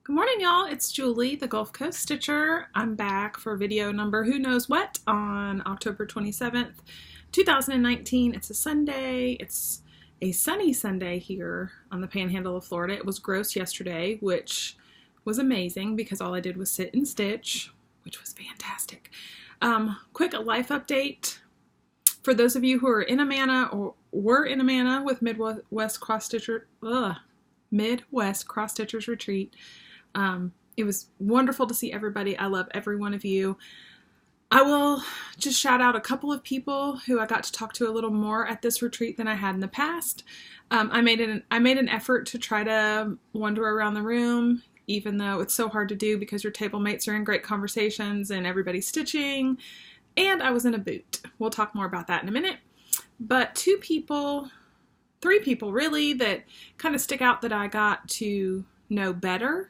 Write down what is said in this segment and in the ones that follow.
Good morning, y'all. It's Julie, the Gulf Coast Stitcher. I'm back for video number who knows what on October 27th, 2019. It's a Sunday. It's a sunny Sunday here on the panhandle of Florida. It was gross yesterday, which was amazing because all I did was sit and stitch, which was fantastic. Quick life update. For those of you who are in Amana or were in Amana with Midwest Cross Stitchers Retreat, it was wonderful to see everybody. I love every one of you. I will just shout out a couple of people who I got to talk to a little more at this retreat than I had in the past. I made an effort to try to wander around the room, even though it's so hard to do because your table mates are in great conversations and everybody's stitching. And I was in a boot. We'll talk more about that in a minute. But three people really that kind of stick out that I got to know better,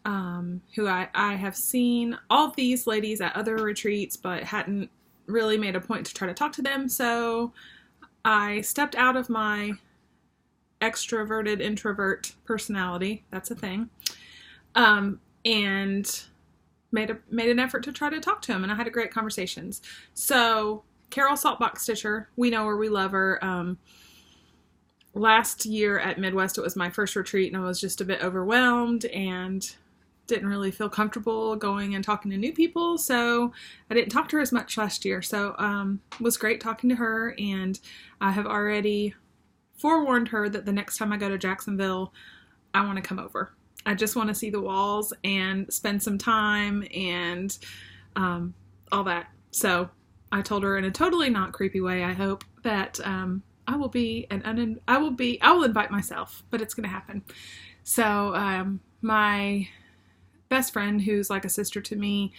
who I have seen all of these ladies at other retreats, but hadn't really made a point to try to talk to them. So I stepped out of my extroverted introvert personality. That's a thing. And made an effort to try to talk to him, and I had great conversations. So Carol Saltbox Stitcher, we know her, we love her. Last year at Midwest, it was my first retreat, and I was just a bit overwhelmed and didn't really feel comfortable going and talking to new people, so I didn't talk to her as much last year. So it was great talking to her, and I have already forewarned her that the next time I go to Jacksonville, I want to come over. I just want to see the walls and spend some time and all that. So I told her in a totally not creepy way, I hope, that I will invite myself, but it's going to happen. So my best friend, who's like a sister to me,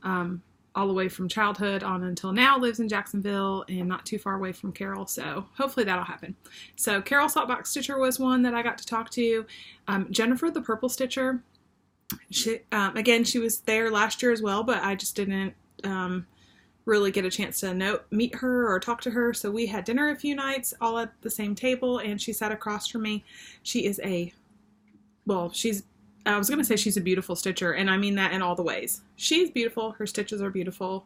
all the way from childhood on until now, lives in Jacksonville and not too far away from Carol. So hopefully that'll happen. So Carol Saltbox Stitcher was one that I got to talk to. Jennifer, the Purple Stitcher, again, she was there last year as well, but I just didn't really get a chance to meet her or talk to her. So we had dinner a few nights all at the same table, and she sat across from me. She is I was going to say she's a beautiful stitcher, and I mean that in all the ways. She's beautiful. Her stitches are beautiful.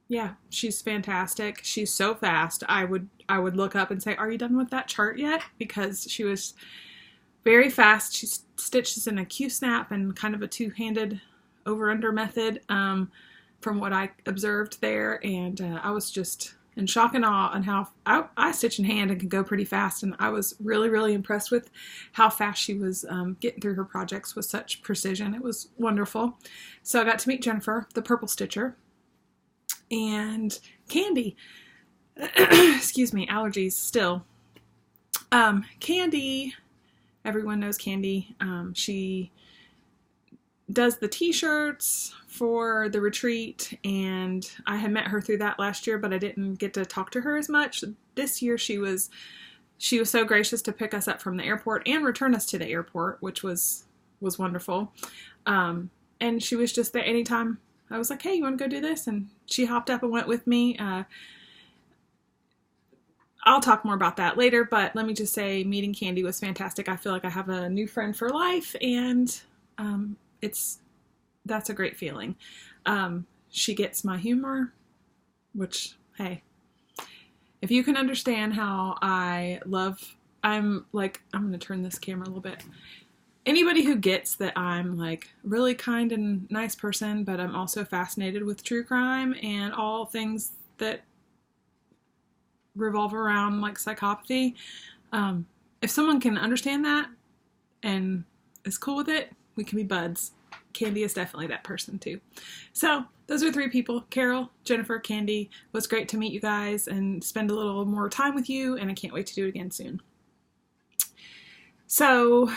Yeah, she's fantastic. She's so fast. I would look up and say, "Are you done with that chart yet?" Because she was very fast. She stitches in a Q-snap and kind of a two-handed over-under method from what I observed there, and I was just in shock and awe on how I stitch in hand and can go pretty fast, and I was really, really impressed with how fast she was getting through her projects with such precision. It was wonderful. So I got to meet Jennifer, the Purple Stitcher, and Candy. Excuse me, allergies still. Candy, everyone knows Candy. She does the t-shirts for the retreat, and I had met her through that last year, but I didn't get to talk to her as much. This year she was so gracious to pick us up from the airport and return us to the airport, which was wonderful. And she was just there anytime I was like, "Hey, you want to go do this?" And she hopped up and went with me. I'll talk more about that later, but let me just say meeting Candy was fantastic. I feel like I have a new friend for life, and that's a great feeling. She gets my humor, which, hey, if you can understand how I'm going to turn this camera a little bit. Anybody who gets that I'm like really kind and nice person, but I'm also fascinated with true crime and all things that revolve around like psychopathy. If someone can understand that and is cool with it, we can be buds. Candy is definitely that person too. So those are three people: Carol, Jennifer, Candy. It was great to meet you guys and spend a little more time with you, and I can't wait to do it again soon. So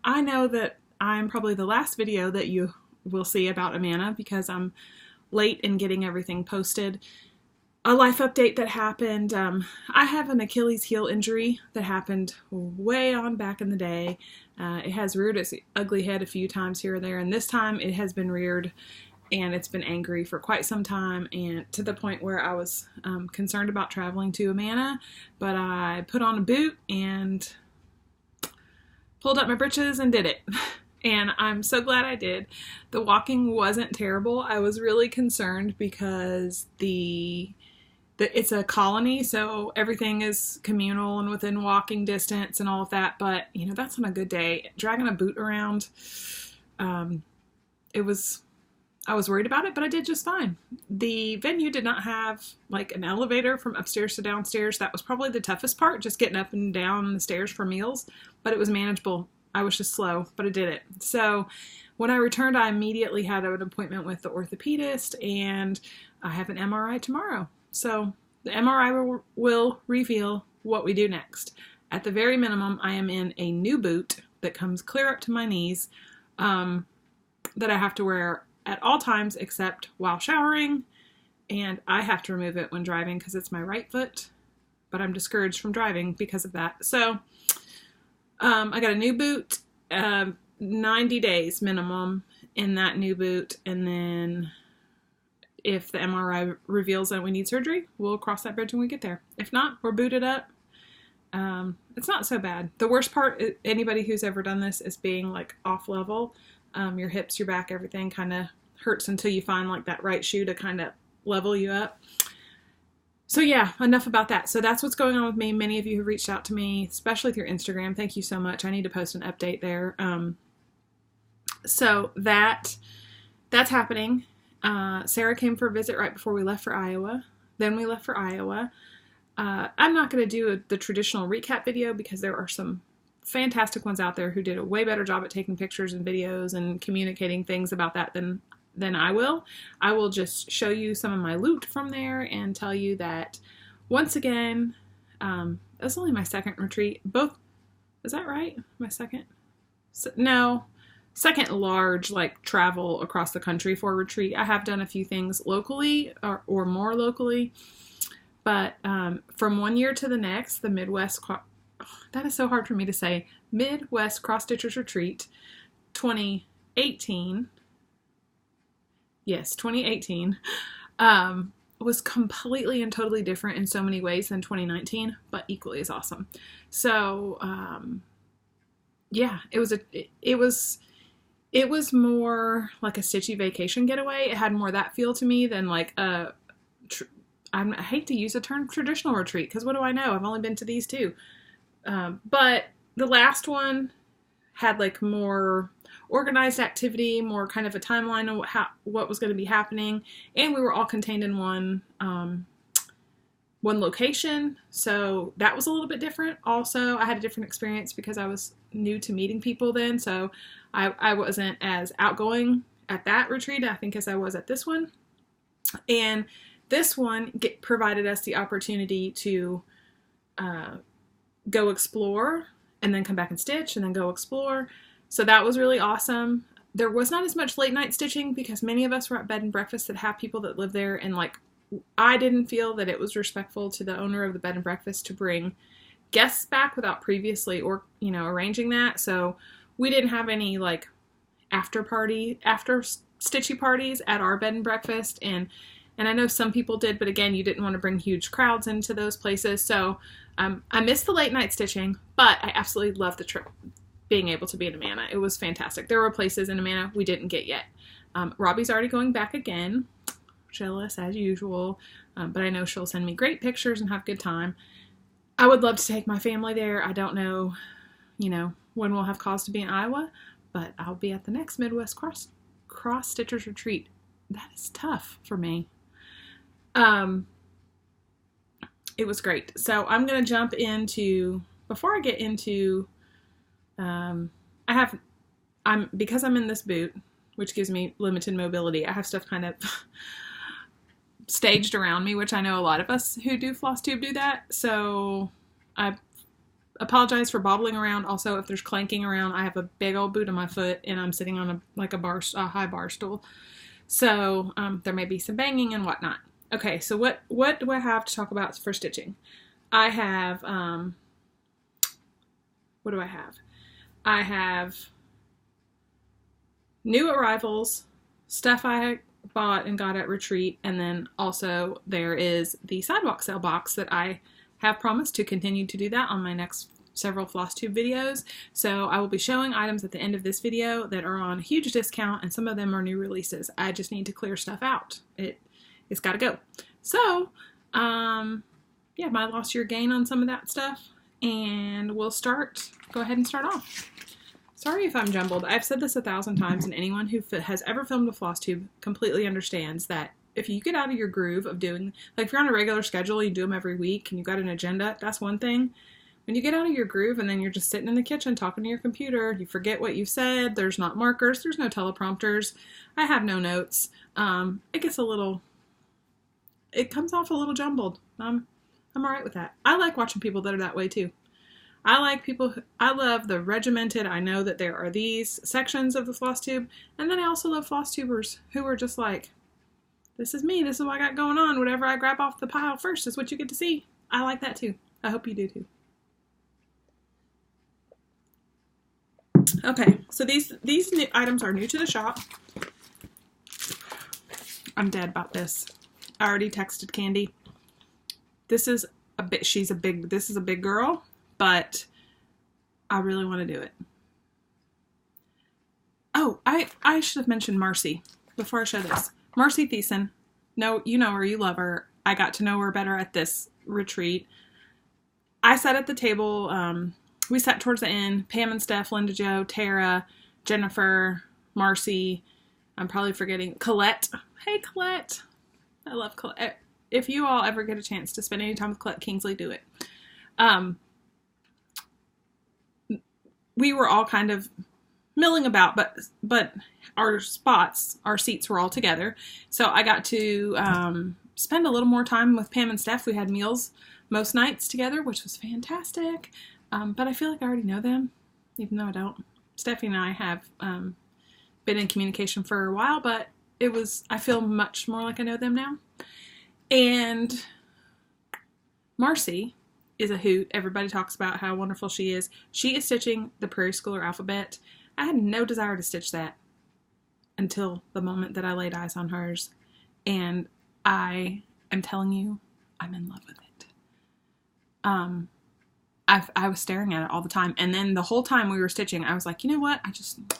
I know that I'm probably the last video that you will see about Amana because I'm late in getting everything posted. A life update that happened. I have an Achilles heel injury that happened way on back in the day. It has reared its ugly head a few times here or there, and this time it has been reared and it's been angry for quite some time, and to the point where I was concerned about traveling to Amana, but I put on a boot and pulled up my britches and did it. And I'm so glad I did. The walking wasn't terrible. I was really concerned because it's a colony, so everything is communal and within walking distance and all of that. But, you know, that's on a good day. Dragging a boot around, I was worried about it, but I did just fine. The venue did not have like an elevator from upstairs to downstairs. That was probably the toughest part, just getting up and down the stairs for meals, but it was manageable. I was just slow, but I did it. So when I returned, I immediately had an appointment with the orthopedist, and I have an MRI tomorrow. So the MRI will reveal what we do next. At the very minimum, I am in a new boot that comes clear up to my knees, that I have to wear at all times except while showering, and I have to remove it when driving because it's my right foot, but I'm discouraged from driving because of that. So I got a new boot, 90 days minimum in that new boot, and then if the MRI reveals that we need surgery, we'll cross that bridge when we get there. If not, we're booted up. It's not so bad. The worst part, anybody who's ever done this, is being like off level. Your hips, your back, everything kind of hurts until you find like that right shoe to kind of level you up. So yeah, enough about that. So that's what's going on with me. Many of you have reached out to me, especially through Instagram. Thank you so much. I need to post an update there. So that's happening. Sarah came for a visit right before we left for Iowa. Then we left for Iowa. I'm not going to do the traditional recap video because there are some fantastic ones out there who did a way better job at taking pictures and videos and communicating things about that than I will. I will just show you some of my loot from there and tell you that once again, that's only my second retreat. Is that right? My second? No, second large like travel across the country for a retreat. I have done a few things locally or more locally, but from one year to the next, the Midwest, that is so hard for me to say, Midwest Cross Stitchers Retreat 2018, yes, 2018, was completely and totally different in so many ways than 2019, but equally as awesome. So, yeah, it was more like a stitchy vacation getaway. It had more of that feel to me than like I hate to use the term traditional retreat, because what do I know? I've only been to these two. But the last one had like more organized activity, more kind of a timeline of what was going to be happening, and we were all contained in one location, so that was a little bit different. Also, I had a different experience because I was new to meeting people then, so I wasn't as outgoing at that retreat, I think, as I was at this one. And this one provided us the opportunity to go explore and then come back and stitch and then go explore. So that was really awesome. There was not as much late night stitching because many of us were at bed and breakfast that have people that live there, and like I didn't feel that it was respectful to the owner of the bed and breakfast to bring guests back without previously arranging that. So we didn't have any like after stitchy parties at our bed and breakfast, and I know some people did, but again, you didn't want to bring huge crowds into those places. So I missed the late night stitching, but I absolutely loved the trip, being able to be in Amana. It was fantastic. There were places in Amana we didn't get yet. Robbie's already going back again, jealous as usual, but I know she'll send me great pictures and have a good time. I would love to take my family there. I don't know, when we'll have cause to be in Iowa, but I'll be at the next Midwest Cross Stitchers Retreat. That is tough for me. It was great. So I'm going to jump into, before I get into, because I'm in this boot, which gives me limited mobility, I have stuff kind of staged around me, which I know a lot of us who do Flosstube do that. So I apologize for bobbling around. Also, if there's clanking around, I have a big old boot on my foot and I'm sitting on a high bar stool. So there may be some banging and whatnot. Okay, so what do I have to talk about for stitching? I have, what do I have? I have new arrivals, stuff I bought and got at retreat, and then also there is the Sidewalk sale box that I have promised to continue to do that on my next several Flosstube videos. So I will be showing items at the end of this video that are on a huge discount, and some of them are new releases. I just need to clear stuff out. It's got to go. So, yeah, my loss your gain on some of that stuff, and we'll go ahead and start off. Sorry if I'm jumbled. I've said this 1,000 times, and anyone who has ever filmed a Flosstube completely understands that if you get out of your groove of doing, like if you're on a regular schedule, you do them every week, and you got an agenda, that's one thing. When you get out of your groove and then you're just sitting in the kitchen talking to your computer, you forget what you said, there's not markers, there's no teleprompters, I have no notes, it gets it comes off a little jumbled. I'm alright with that. I like watching people that are that way too. I love the regimented, I know that there are these sections of the Flosstube, and then I also love Flosstubers who are just like, this is me, this is what I got going on, whatever I grab off the pile first is what you get to see. I like that too. I hope you do too. Okay, so these new items are new to the shop. I'm dead about this. I already texted Candy. This is this is a big girl, but I really want to do it. Oh, I should have mentioned Marcy before I show this. Marcy Thiessen. No, you know her, you love her. I got to know her better at this retreat. I sat at the table, we sat towards the end. Pam and Steph, Linda Jo, Tara, Jennifer, Marcy. I'm probably forgetting Colette. Hey, Colette. I love Colette. If you all ever get a chance to spend any time with Colette Kingsley, do it. We were all kind of milling about, but our seats were all together. So I got to spend a little more time with Pam and Steph. We had meals most nights together, which was fantastic. But I feel like I already know them, even though I don't. Stephanie and I have been in communication for a while, but I feel much more like I know them now. And Marcy is a hoot. Everybody talks about how wonderful she is. She is stitching the Prairie Schooler alphabet. I had no desire to stitch that until the moment that I laid eyes on hers. And I am telling you, I'm in love with it. I was staring at it all the time. And then the whole time we were stitching, I was like, you know what?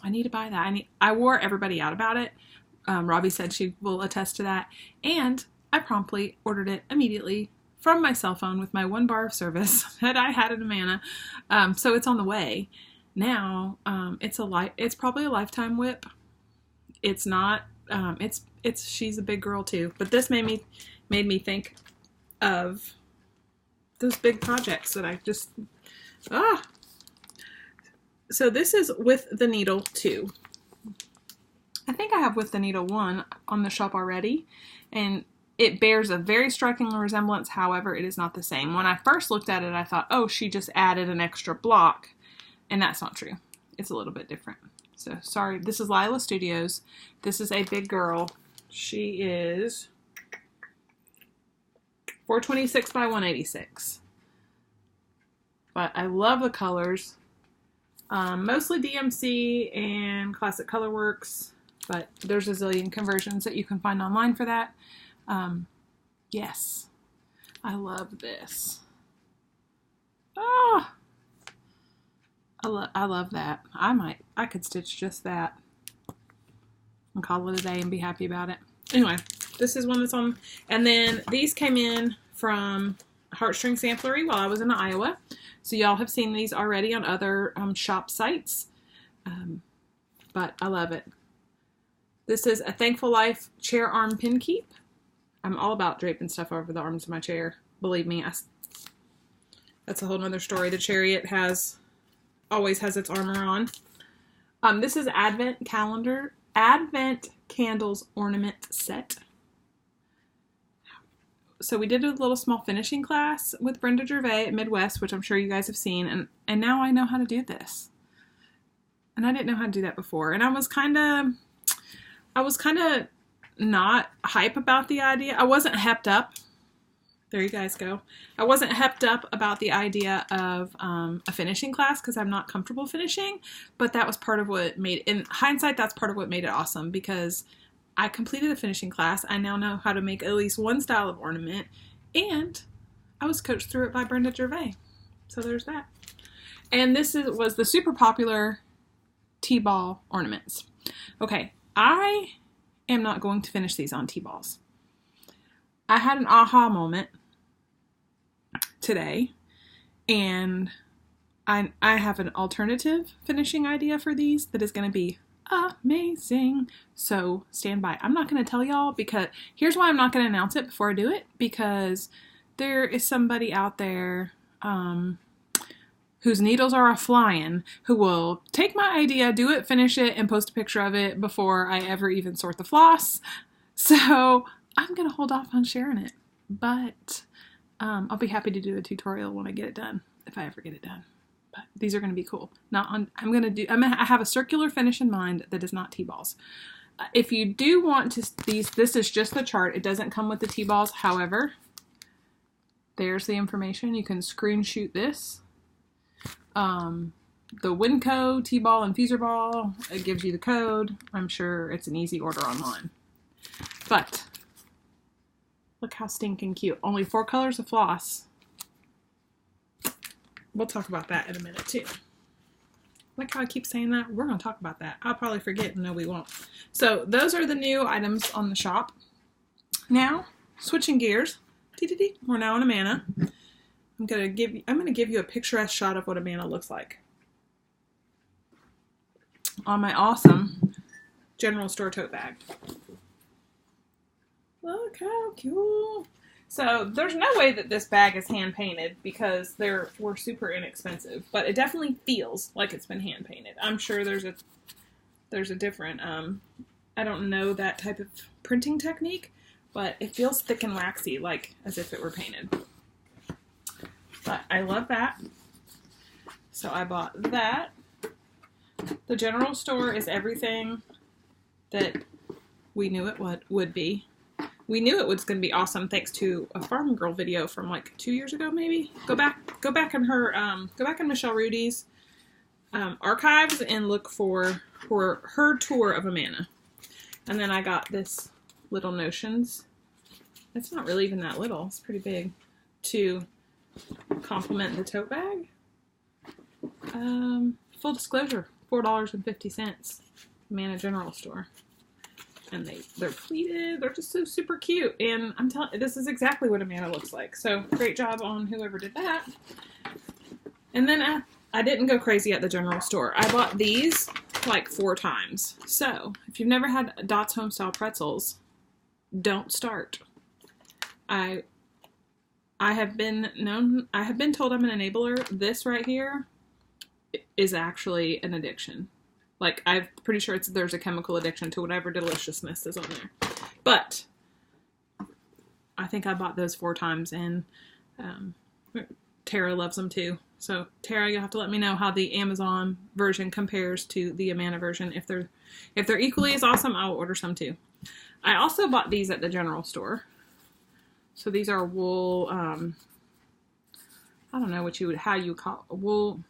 I need to buy that. I wore everybody out about it. Robbie said she will attest to that. And I promptly ordered it immediately from my cell phone with my 1 bar of service that I had in Amana. So it's on the way. Now, it's probably a lifetime whip. It's not, she's a big girl too. But this made me think of those big projects that I just, So this is With the Needle 2. I think I have With the Needle 1 on the shop already, and it bears a very striking resemblance. However, it is not the same. When I first looked at it, I thought, oh, she just added an extra block, and that's not true. It's a little bit different. So, sorry. This is Lila Studios. This is a big girl. She is 426 by 186. But I love the colors. Mostly DMC and Classic Colorworks, but there's a zillion conversions that you can find online for that. Yes, I love this. Oh, I love that. I could stitch just that and call it a day and be happy about it. Anyway, this is one that's on, and then these came in from Heartstring Samplery while I was in Iowa. So y'all have seen these already on other shop sites, but I love it. This is a Thankful Life chair arm pin keep. I'm all about draping stuff over the arms of my chair. Believe me, that's a whole nother story. The Chariot always has its armor on. This is Advent Candles Ornament Set. So we did a little small finishing class with Brenda Gervais at Midwest, which I'm sure you guys have seen, and now I know how to do this. And I didn't know how to do that before. And I was kind of not hype about the idea. I wasn't hepped up. There you guys go. I wasn't hepped up about the idea of a finishing class because I'm not comfortable finishing, but that was part of what in hindsight, that's part of what made it awesome, because I completed a finishing class. I now know how to make at least one style of ornament, and I was coached through it by Brenda Gervais. So there's that. And this was the super popular T-ball ornaments. Okay, I am not going to finish these on T-balls. I had an aha moment today, and I have an alternative finishing idea for these that is going to be amazing. So stand by. I'm not going to tell y'all, because here's why I'm not going to announce it before I do it, because there is somebody out there whose needles are a-flying, who will take my idea, do it, finish it, and post a picture of it before I ever even sort the floss. So I'm going to hold off on sharing it, but I'll be happy to do a tutorial when I get it done, if I ever get it done. But these are going to be cool. I have a circular finish in mind that is not T-balls. If you do want to, this is just the chart. It doesn't come with the T-balls. However, there's the information. You can screenshot this. The Winco T-ball and Feezer ball, it gives you the code. I'm sure it's an easy order online. But look how stinking cute. Only 4 colors of floss. We'll talk about that in a minute too. Like how I keep saying that? We're going to talk about that. I'll probably forget. No, we won't. So those are the new items on the shop. Now, switching gears. We're now in Amana. I'm going to give you a picturesque shot of what Amana looks like. On my awesome general store tote bag. Look how cool. So there's no way that this bag is hand painted, because they were super inexpensive, but it definitely feels like it's been hand painted. I'm sure there's a different, I don't know that type of printing technique, but it feels thick and waxy, like as if it were painted. But I love that. So I bought that. The general store is everything that we knew it would be. We knew it was going to be awesome thanks to a Farm Girl video from like 2 years ago, maybe. Go back in Michelle Rudy's archives and look for her tour of Amana. And then I got this Little Notions. It's not really even that little. It's pretty big. To complement the tote bag. Full disclosure, $4.50. Amana General Store. And they're pleated. They're just so super cute. And I'm telling you, this is exactly what Amana looks like. So great job on whoever did that. And then I didn't go crazy at the general store. I bought these like 4 times. So if you've never had Dot's Homestyle pretzels, don't start. I have been told I'm an enabler. This right here is actually an addiction. Like, I'm pretty sure there's a chemical addiction to whatever deliciousness is on there. But I think I bought those 4 times, and Tara loves them too. So Tara, you'll have to let me know how the Amazon version compares to the Amana version. If they're equally as awesome, I'll order some too. I also bought these at the general store. So these are wool. I don't know how you call wool.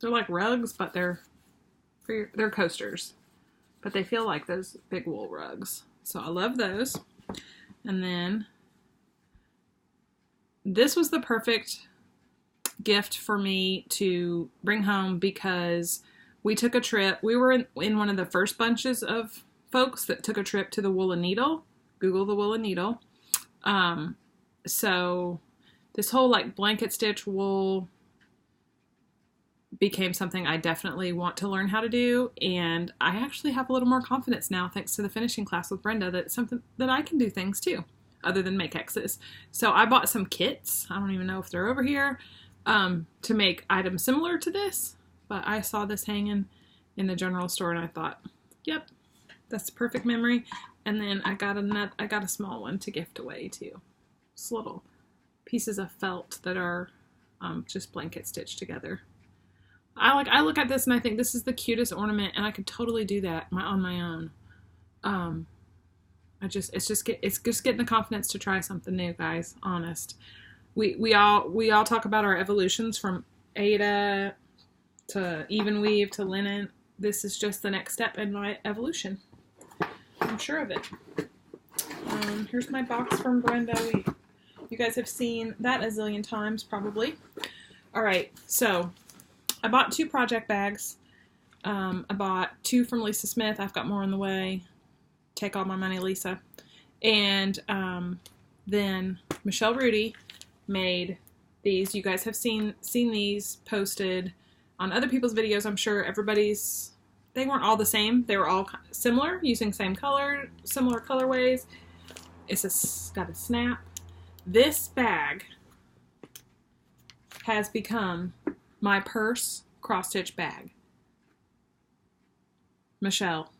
They're like rugs, but they're coasters, but they feel like those big wool rugs. So I love those. And then this was the perfect gift for me to bring home, because we took a trip. We were in one of the first bunches of folks that took a trip to the Woolen Needle. Google the Woolen Needle. So this whole like blanket stitch wool became something I definitely want to learn how to do, and I actually have a little more confidence now thanks to the finishing class with Brenda that it's something that I can do things too other than make X's. So I bought some kits, I don't even know if they're over here, to make items similar to this, but I saw this hanging in the general store and I thought, yep, that's the perfect memory. And then I got a small one to gift away too. Just little pieces of felt that are just blanket stitched together. I look at this and I think this is the cutest ornament, and I could totally do that on my own. It's just getting the confidence to try something new, guys. Honest. We all talk about our evolutions from Ada to even weave to linen. This is just the next step in my evolution. I'm sure of it. Here's my box from Brenda. You guys have seen that a zillion times, probably. All right, so I bought 2 project bags. I bought 2 from Lisa Smith. I've got more on the way. Take all my money, Lisa. And then Michelle Rudy made these. You guys have seen these posted on other people's videos. I'm sure they weren't all the same. They were all similar, using similar colorways. It's got a snap. This bag has become my purse cross-stitch bag. Michelle.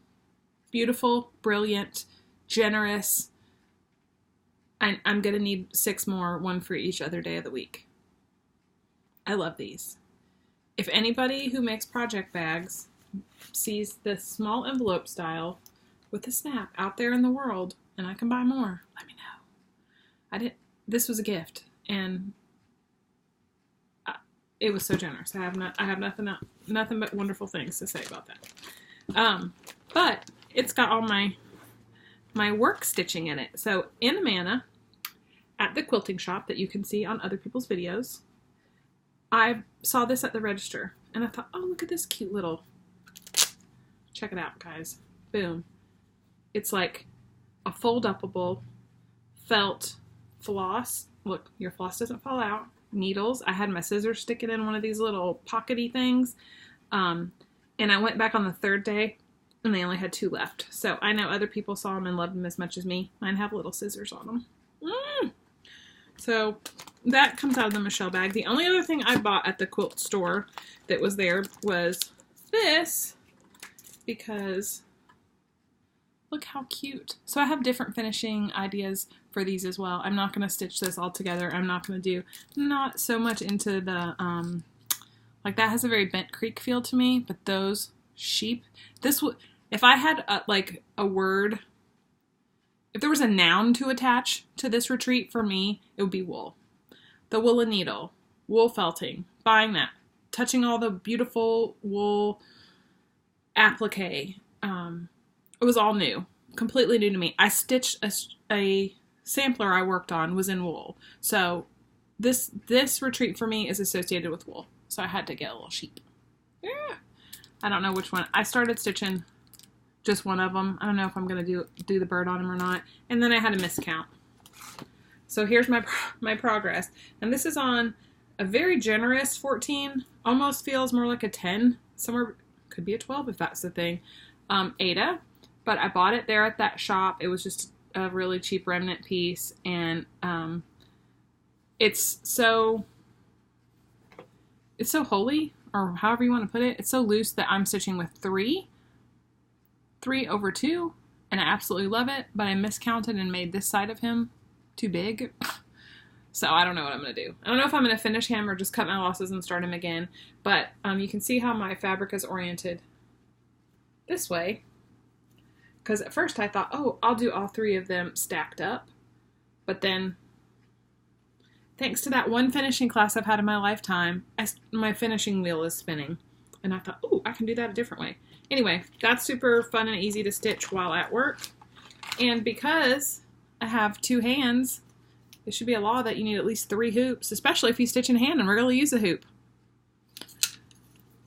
Beautiful, brilliant, generous. I'm going to need 6 more, 1 for each other day of the week. I love these. If anybody who makes project bags sees this small envelope style with a snap out there in the world and I can buy more, let me know. This was a gift, and it was so generous. I have nothing but wonderful things to say about that. But it's got all my work stitching in it. So in Amana, at the quilting shop that you can see on other people's videos, I saw this at the register and I thought, oh, look at this cute little, check it out, guys. Boom. It's like a fold-upable felt floss. Look, your floss doesn't fall out. Needles. I had my scissors sticking in one of these little pockety things. And I went back on the 3rd day and they only had 2 left. So I know other people saw them and loved them as much as me. Mine have little scissors on them. So that comes out of the Michelle bag. The only other thing I bought at the quilt store that was there was this, because look how cute. So I have different finishing ideas for these as well. I'm not going to stitch this all together. I'm not going to do, not so much into the, like that has a very Bent Creek feel to me, but those sheep, this would, if I had like a word, if there was a noun to attach to this retreat for me, it would be wool. The woolen needle, wool felting, buying that, touching all the beautiful wool applique. It was all new, completely new to me. I stitched a sampler I worked on was in wool. So this retreat for me is associated with wool. So I had to get a little sheep. Yeah. I don't know which one. I started stitching just one of them. I don't know if I'm going to do the bird on them or not. And then I had a miscount. So here's my progress. And this is on a very generous 14. Almost feels more like a 10. Somewhere, could be a 12 if that's the thing. Ada. But I bought it there at that shop. It was just a really cheap remnant piece. And it's so holy, or however you want to put it. It's so loose that I'm stitching with 3 over 2, and I absolutely love it, but I miscounted and made this side of him too big. So I don't know what I'm going to do. I don't know if I'm going to finish him or just cut my losses and start him again, but you can see how my fabric is oriented this way, because at first I thought, oh, I'll do all 3 of them stacked up, but then thanks to that one finishing class I've had in my lifetime, my finishing wheel is spinning. And I thought, oh, I can do that a different way. Anyway, that's super fun and easy to stitch while at work. And because I have 2 hands, it should be a law that you need at least 3 hoops, especially if you stitch in hand and rarely use a hoop.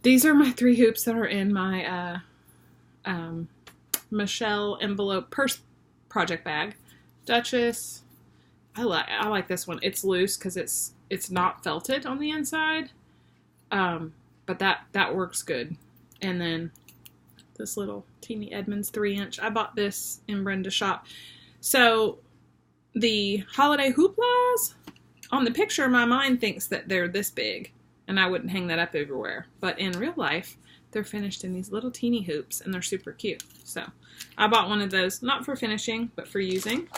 These are my 3 hoops that are in my Michelle envelope purse project bag. Duchess. I like this one. It's loose because it's not felted on the inside. But that works good. And then this little teeny Edmonds 3-inch. I bought this in Brenda's shop. So the holiday hooplas, on the picture, my mind thinks that they're this big, and I wouldn't hang that up everywhere. But in real life, they're finished in these little teeny hoops, and they're super cute. So I bought one of those, not for finishing, but for using.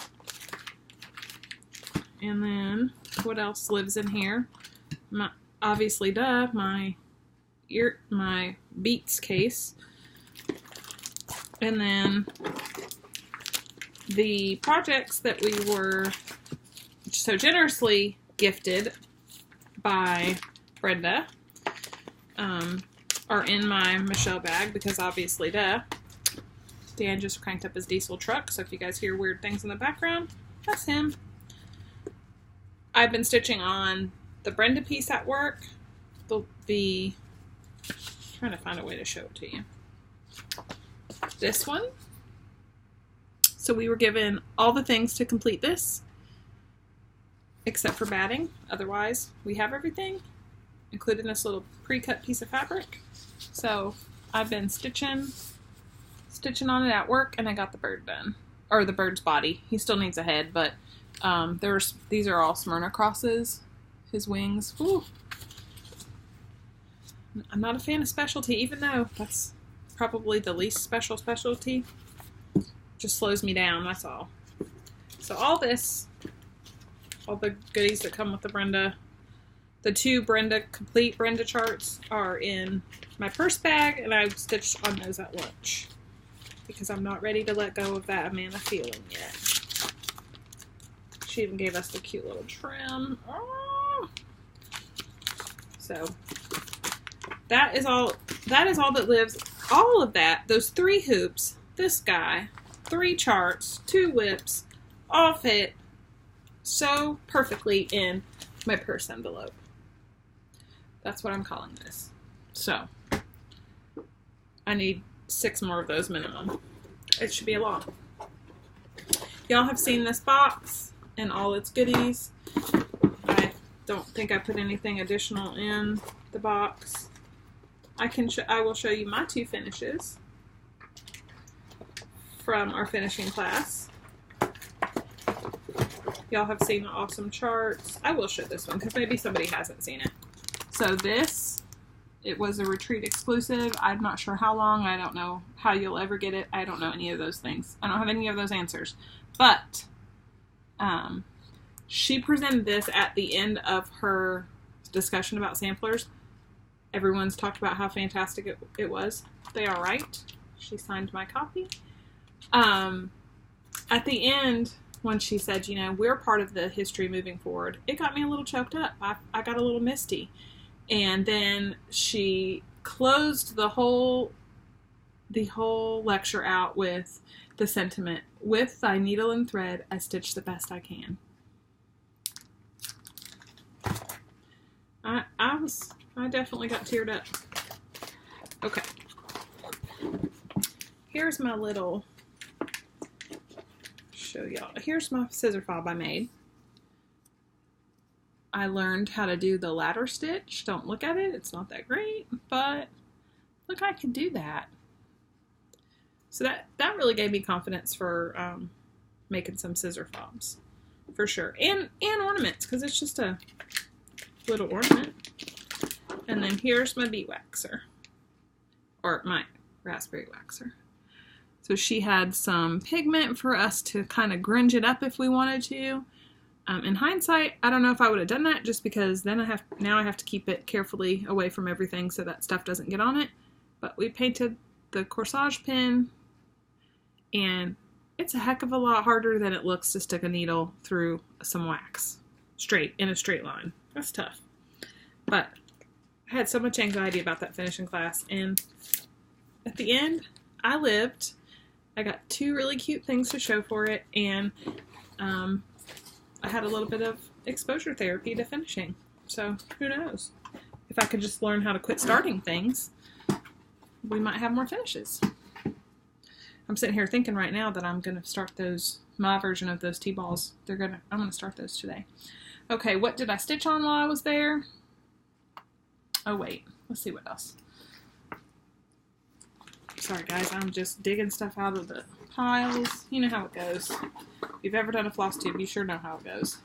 And then what else lives in here? Obviously, my Beats case. And then the projects that we were so generously gifted by Brenda are in my Michelle bag, because obviously, Dan just cranked up his diesel truck, so if you guys hear weird things in the background, that's him. I've been stitching on the Brenda piece at work, the trying to find a way to show it to you. This one. So we were given all the things to complete this, except for batting. Otherwise, we have everything, including this little pre-cut piece of fabric. So I've been stitching on it at work, and I got the bird done. Or the bird's body. He still needs a head, but these are all Smyrna crosses. His wings. Whew. I'm not a fan of specialty, even though that's probably the least specialty. Just slows me down, that's all. So all this, all the goodies that come with the Brenda, the 2 complete Brenda charts are in my purse bag, and I stitched on those at lunch because I'm not ready to let go of that Amanda feeling yet. She even gave us the cute little trim. Oh. So that is all that lives. All of that, those 3 hoops, this guy, 3 charts, 2 whips, all fit so perfectly in my purse envelope. That's what I'm calling this. So I need 6 more of those minimum. It should be a lot. Y'all have seen this box and all its goodies. I don't think I put anything additional in the box. I will show you my 2 finishes from our finishing class. Y'all have seen the awesome charts. I will show this one because maybe somebody hasn't seen it. So this, it was a retreat exclusive. I'm not sure how long. I don't know how you'll ever get it. I don't know any of those things. I don't have any of those answers. But she presented this at the end of her discussion about samplers. Everyone's talked about how fantastic it was. They are right. She signed my copy. At the end, when she said, you know, we're part of the history moving forward, it got me a little choked up. I got a little misty. And then she closed the whole lecture out with the sentiment, with thy needle and thread, I stitch the best I can. I definitely got teared up. Okay. Here's my little, show y'all. Here's my scissor fob I made. I learned how to do the ladder stitch. Don't look at it. It's not that great, but look, I can do that. So that really gave me confidence for making some scissor fobs, for sure. And ornaments, because it's just a little ornament. And then here's my bee waxer, or my raspberry waxer. So she had some pigment for us to kind of grunge it up if we wanted to. In hindsight, I don't know if I would have done that, just because then I have to keep it carefully away from everything so that stuff doesn't get on it. But we painted the corsage pin, and it's a heck of a lot harder than it looks to stick a needle through some wax in a straight line. That's tough. But I had so much anxiety about that finishing class, and at the end, I lived. I got 2 really cute things to show for it, and I had a little bit of exposure therapy to finishing. So who knows? If I could just learn how to quit starting things, we might have more finishes. I'm sitting here thinking right now that I'm going to start my version of those T-balls. I'm going to start those today. Okay, what did I stitch on while I was there? Oh, wait. Let's see what else. Sorry, guys. I'm just digging stuff out of the piles. You know how it goes. If you've ever done a Flosstube, you sure know how it goes.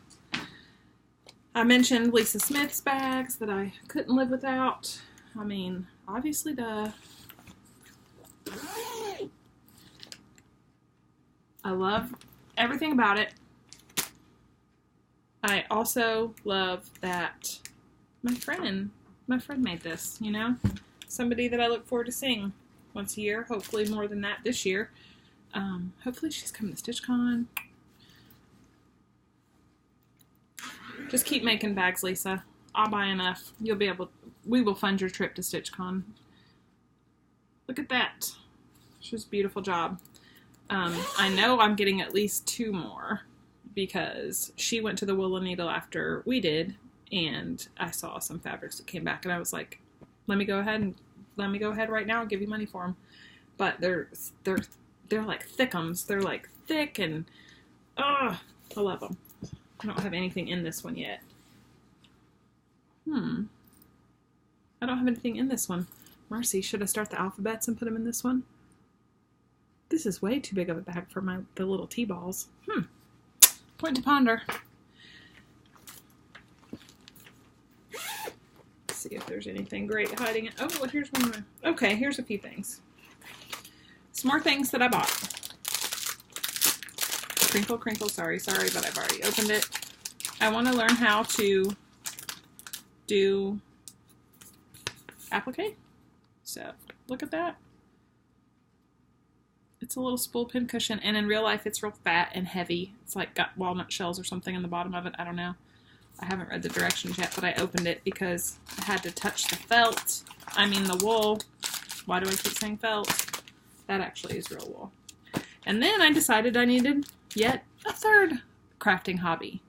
I mentioned Lisa Smith's bags that I couldn't live without. I mean, obviously, duh. I love everything about it. I also love that my friend made this, you know? Somebody that I look forward to seeing once a year, hopefully more than that this year. Hopefully she's coming to StitchCon. Just keep making bags, Lisa. I'll buy enough. We will fund your trip to StitchCon. Look at that. She's a beautiful job. I know I'm getting at least 2 more because she went to the Willow Needle after we did, and I saw some fabrics that came back, and I was like, let me go ahead and let me go ahead right now and give you money for them. But they're like thickums. They're like thick and, I love them. I don't have anything in this one yet. I don't have anything in this one. Marcy, should I start the alphabets and put them in this one? This is way too big of a bag for the little T-balls. Point to ponder. Let's see if there's anything great hiding it. Oh, well, here's one more. Okay, here's a few things. Some more things that I bought. Crinkle, crinkle. Sorry, but I've already opened it. I want to learn how to do applique. So, look at that. It's a little spool pin cushion, and in real life it's real fat and heavy. It's like got walnut shells or something in the bottom of it. I don't know. I haven't read the directions yet, but I opened it because I had to touch the felt. I mean the wool. Why do I keep saying felt? That actually is real wool. And then I decided I needed yet a third crafting hobby.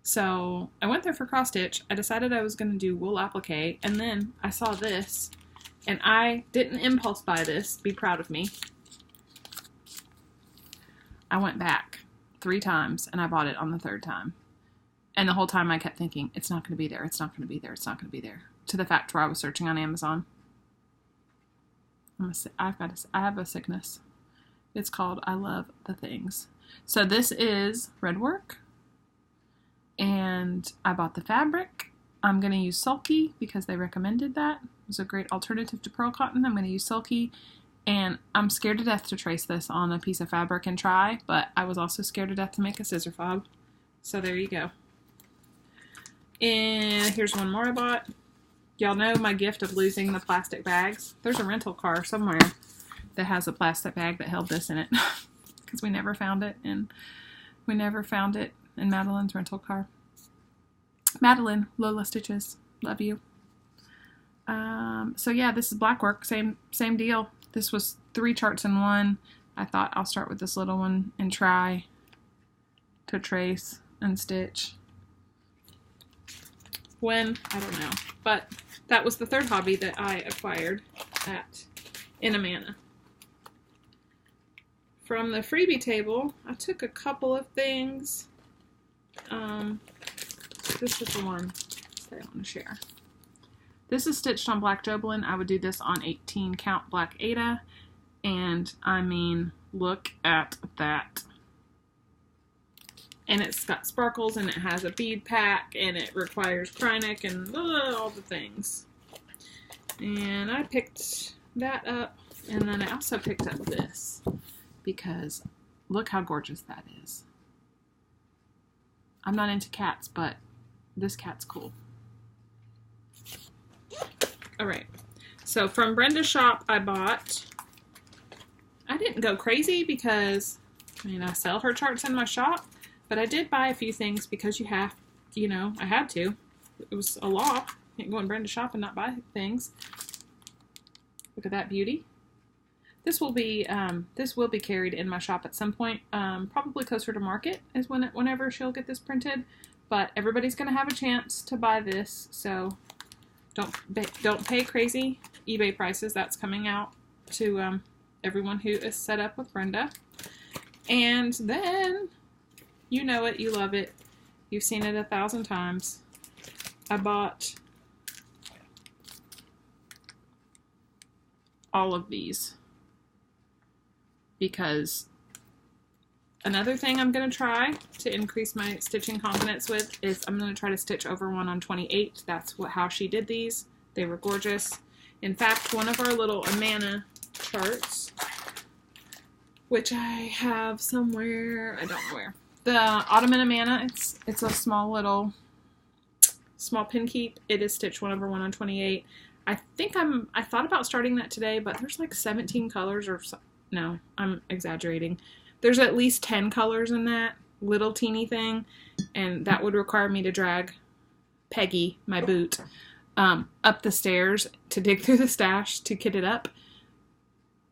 So I went there for cross stitch. I decided I was going to do wool applique, and then I saw this, and I didn't impulse buy this. Be proud of me. I went back 3 times, and I bought it on the 3rd time. And the whole time I kept thinking, it's not going to be there, it's not going to be there, it's not going to be there. To the fact where I was searching on Amazon. I have a sickness. It's called I Love the Things. So this is red work. And I bought the fabric. I'm going to use Sulky because they recommended that. It was a great alternative to pearl cotton. I'm going to use Sulky. And I'm scared to death to trace this on a piece of fabric and try, but I was also scared to death to make a scissor fob. So there you go. And here's one more I bought. Y'all know my gift of losing the plastic bags. There's a rental car somewhere that has a plastic bag that held this in it. Because we never found it, and we never found it in Madeline's rental car. Madeline, Lola Stitches, love you. So yeah, this is black work, same deal. This was 3 charts in one. I thought I'll start with this little one and try to trace and stitch. When? I don't know. But that was the 3rd hobby that I acquired at Inamana. From the freebie table, I took a couple of things. This is the one that I want to share. This is stitched on black Jobelan. I would do this on 18 count black Aida. And I mean, look at that. And it's got sparkles, and it has a bead pack, and it requires Krynic and all the things. And I picked that up, and then I also picked up this because look how gorgeous that is. I'm not into cats, but this cat's cool. Alright, so from Brenda's shop I didn't go crazy because, I sell her charts in my shop, but I did buy a few things because I had to. It was a law. Can't go in Brenda's shop and not buy things. Look at that beauty. This will be carried in my shop at some point, probably closer to market is whenever she'll get this printed, but everybody's going to have a chance to buy this, so don't pay crazy eBay prices. That's coming out to everyone who is set up with Brenda. And then, you know it, you love it, you've seen it 1,000 times. I bought all of these because another thing I'm going to try to increase my stitching confidence with is I'm going to try to stitch over one on 28. That's how she did these. They were gorgeous. In fact, one of our little Amana charts, which I have somewhere, I don't know where. The Ottoman Amana, it's a small pin keep. It is stitched 1 over 1 on 28. I thought about starting that today, but there's like 17 colors or so. No, I'm exaggerating. There's at least 10 colors in that little teeny thing, and that would require me to drag Peggy, my boot, up the stairs to dig through the stash to kit it up.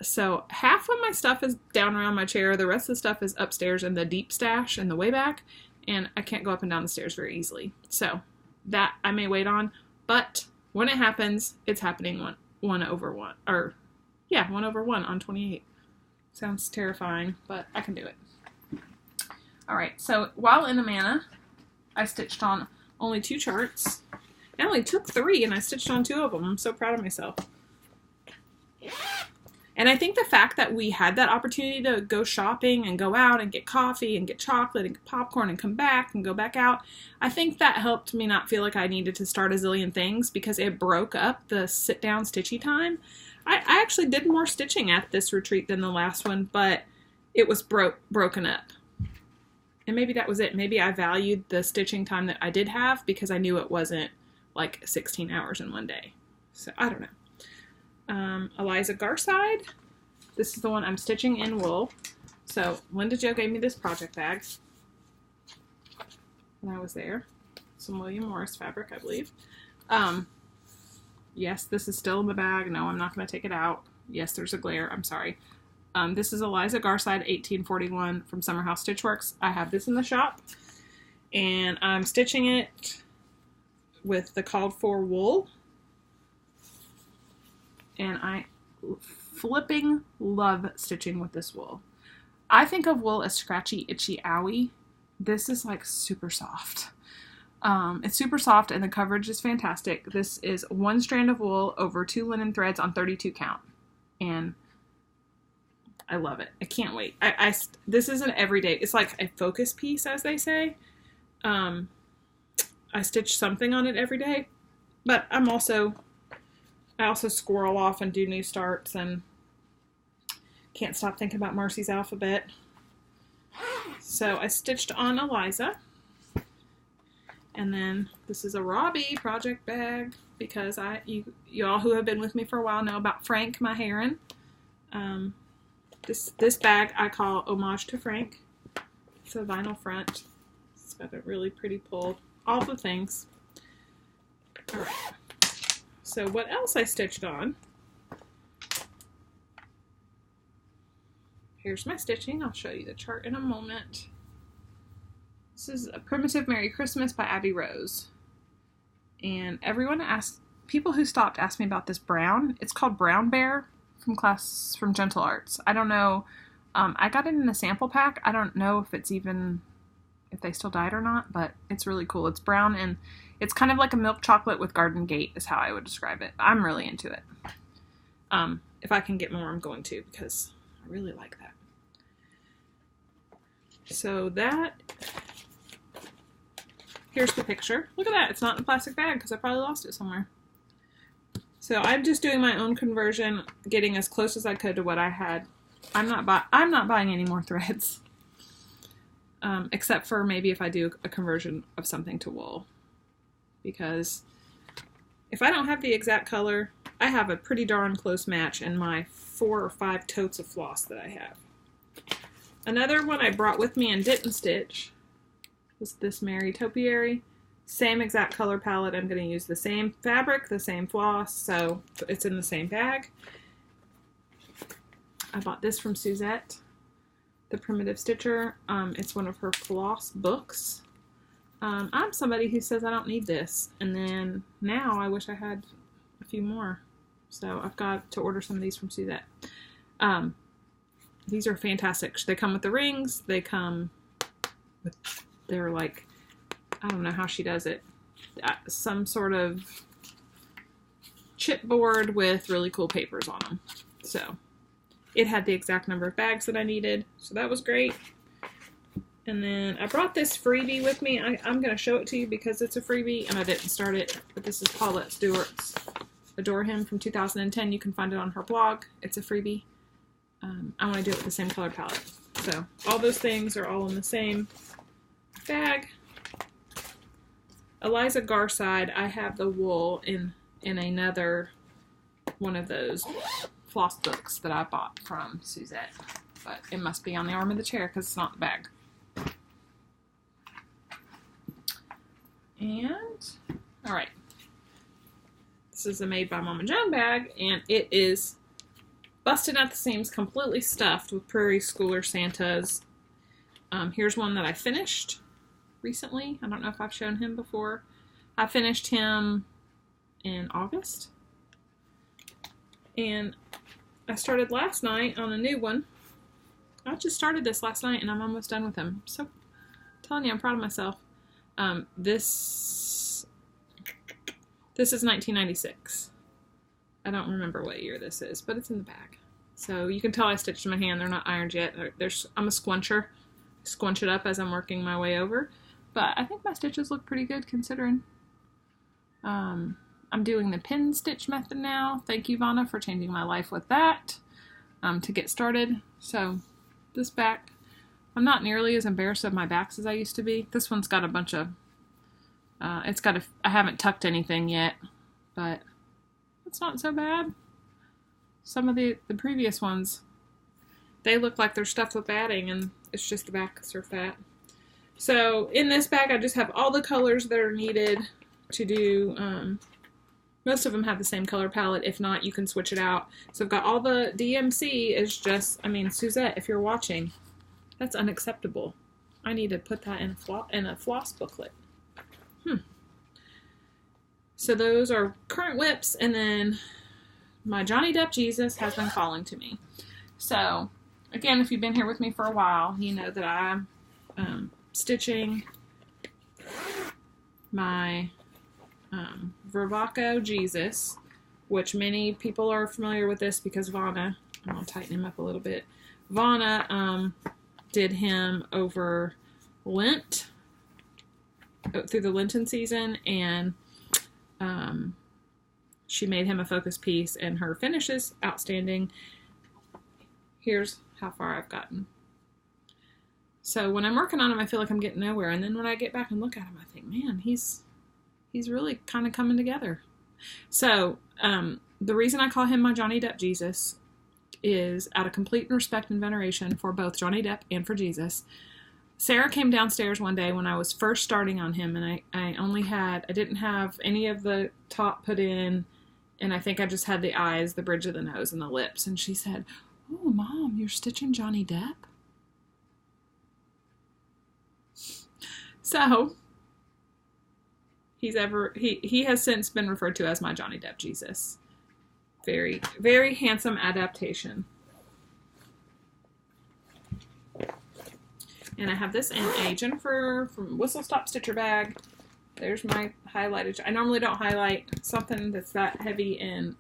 So half of my stuff is down around my chair. The rest of the stuff is upstairs in the deep stash in the way back, and I can't go up and down the stairs very easily. So that I may wait on, but when it happens, it's happening 1/1, or yeah, 1/1 on 28. Sounds terrifying, but I can do it. All right, so while in Amana, I stitched on only 2 charts. I only took 3, and I stitched on 2 of them. I'm so proud of myself. And I think the fact that we had that opportunity to go shopping and go out and get coffee and get chocolate and get popcorn and come back and go back out, I think that helped me not feel like I needed to start a zillion things, because it broke up the sit-down stitchy time. I actually did more stitching at this retreat than the last one, but it was broken up. And maybe that was it. Maybe I valued the stitching time that I did have because I knew it wasn't like 16 hours in one day. So I don't know. Eliza Garside. This is the one I'm stitching in wool. So Linda Jo gave me this project bag when I was there. Some William Morris fabric, I believe. Yes, this is still in the bag. No, I'm not going to take it out. Yes, there's a glare. I'm sorry. This is Eliza Garside 1841 from Summer House Stitchworks. I have this in the shop, and I'm stitching it with the called for wool. And I flipping love stitching with this wool. I think of wool as scratchy, itchy, owie. This is like super soft. It's super soft and the coverage is fantastic. This is 1 strand of wool over 2 linen threads on 32 count. And I love it. I can't wait. This is an everyday, it's like a focus piece, as they say. I stitch something on it every day, but I also squirrel off and do new starts and can't stop thinking about Marcy's alphabet. So I stitched on Eliza. And then this is a Robbie project bag, because you all who have been with me for a while know about Frank, my heron. This bag I call Homage to Frank. It's a vinyl front. It's got a really pretty pull. All the things. All right. So what else I stitched on? Here's my stitching. I'll show you the chart in a moment. This is A Primitive Merry Christmas by Abby Rose. And people who stopped asked me about this brown. It's called Brown Bear from Gentle Arts. I don't know. I got it in a sample pack. I don't know if they still dyed or not, but it's really cool. It's brown and it's kind of like a milk chocolate with garden gate is how I would describe it. I'm really into it. If I can get more, I'm going to, because I really like that. So here's the picture. Look at that. It's not in a plastic bag because I probably lost it somewhere. So I'm just doing my own conversion, getting as close as I could to what I had. I'm not buying any more threads. Except for maybe if I do a conversion of something to wool. Because if I don't have the exact color, I have a pretty darn close match in my 4 or 5 totes of floss that I have. Another one I brought with me and didn't stitch was this Mary Topiary. Same exact color palette. I'm going to use the same fabric, the same floss, so it's in the same bag. I bought this from Suzette, the Primitive Stitcher. It's one of her floss books. I'm somebody who says I don't need this, and then now I wish I had a few more. So I've got to order some of these from Suzette. These are fantastic. They come with the rings. They come with, they're like, I don't know how she does it. Some sort of chipboard with really cool papers on them. So it had the exact number of bags that I needed. So that was great. And then I brought this freebie with me. I'm going to show it to you because it's a freebie and I didn't start it. But this is Paulette Stewart's Adore Him from 2010. You can find it on her blog. It's a freebie. I want to do it with the same color palette. So all those things are all in the same bag. Eliza Garside, I have the wool in another one of those floss books that I bought from Suzette. But it must be on the arm of the chair because it's not the bag. And, alright. This is a Made by Mama Joan bag, and it is busted at the seams, completely stuffed with Prairie Schooler Santas. Here's one that I finished recently. I don't know if I've shown him before. I finished him in August. And I started last night on a new one. I just started this last night and I'm almost done with them. So, I'm telling you, I'm proud of myself. This is 1996. I don't remember what year this is, but it's in the back. So you can tell I stitched them in hand. They're not ironed yet. I'm a squuncher. Squunch it up as I'm working my way over. But I think my stitches look pretty good considering. I'm doing the pin stitch method now. Thank you, Vanna, for changing my life with that to get started. So this back, I'm not nearly as embarrassed of my backs as I used to be. This one's got a bunch of, I haven't tucked anything yet, but it's not so bad. Some of the previous ones, they look like they're stuffed with batting, and it's just the backs are fat. So in this bag, I just have all the colors that are needed to do. Most of them have the same color palette. If not, you can switch it out. So I've got all the DMC is just, I mean, Suzette, if you're watching, that's unacceptable. I need to put that in a floss booklet. So those are current whips, and then my Johnny Depp Jesus has been calling to me. So, again, if you've been here with me for a while, you know that I'm stitching my Vervaco Jesus, which many people are familiar with this because Vanna, I'm going to tighten him up a little bit, Vanna did him over Lent, through the Lenten season, and she made him a focus piece, and her finish is outstanding. Here's how far I've gotten. So when I'm working on him, I feel like I'm getting nowhere, and then when I get back and look at him, I think, man, he's really kind of coming together. So the reason I call him my Johnny Depp Jesus is out of complete respect and veneration for both Johnny Depp and for Jesus. Sarah came downstairs one day when I was first starting on him, and I didn't have any of the top put in, and I think I just had the eyes, the bridge of the nose, and the lips. And she said, "Oh, Mom, you're stitching Johnny Depp?" So he has since been referred to as my Johnny Depp Jesus. Very, very handsome adaptation. And I have this in a Jennifer from Whistle Stop Stitcher bag. There's my highlighted. I normally don't highlight something that's that heavy in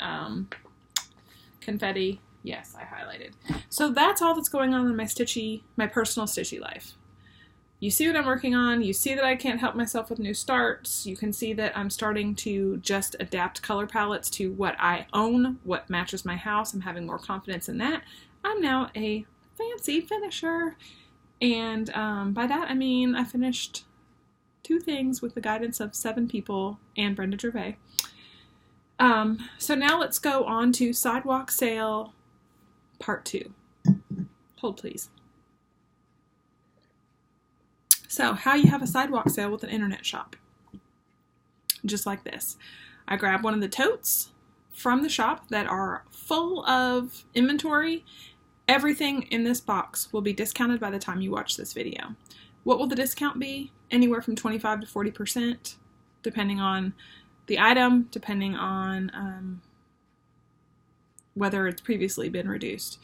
confetti. Yes, I highlighted. So that's all that's going on in my personal stitchy life. You see what I'm working on. You see that I can't help myself with new starts. You can see that I'm starting to just adapt color palettes to what I own, what matches my house. I'm having more confidence in that. I'm now a fancy finisher. And by that, I mean I finished 2 things with the guidance of 7 people and Brenda Gervais. So now let's go on to Sidewalk Sale Part 2. Hold, please. So, how you have a sidewalk sale with an internet shop. Just like this. I grab one of the totes from the shop that are full of inventory. Everything in this box will be discounted by the time you watch this video. What will the discount be? Anywhere from 25 to 40%, depending on the item, depending on whether it's previously been reduced.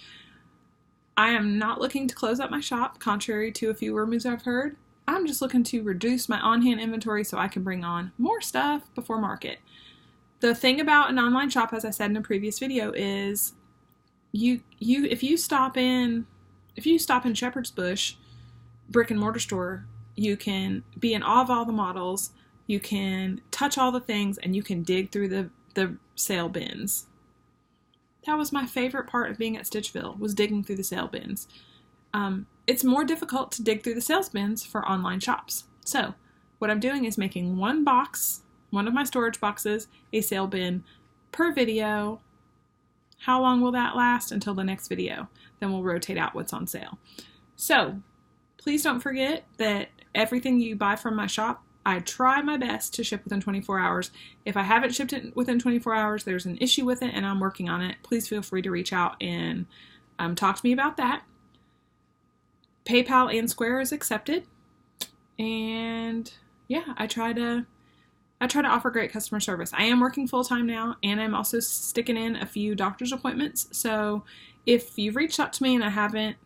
I am not looking to close up my shop, contrary to a few rumors I've heard. I'm just looking to reduce my on-hand inventory so I can bring on more stuff before market. The thing about an online shop, as I said in a previous video, is if you stop in Shepherd's Bush brick and mortar store, you can be in awe of all the models, you can touch all the things, and you can dig through the sale bins. That was my favorite part of being at Stitchville, was digging through the sale bins. It's more difficult to dig through the sales bins for online shops. So what I'm doing is making one box, one of my storage boxes, a sale bin per video. How long will that last? Until the next video. Then we'll rotate out what's on sale. So please don't forget that everything you buy from my shop, I try my best to ship within 24 hours. If I haven't shipped it within 24 hours, there's an issue with it and I'm working on it. Please feel free to reach out and talk to me about that. PayPal and Square is accepted. And yeah, I try to I try to offer great customer service. I am working full-time now, and I'm also sticking in a few doctor's appointments. So if you've reached out to me and I haven't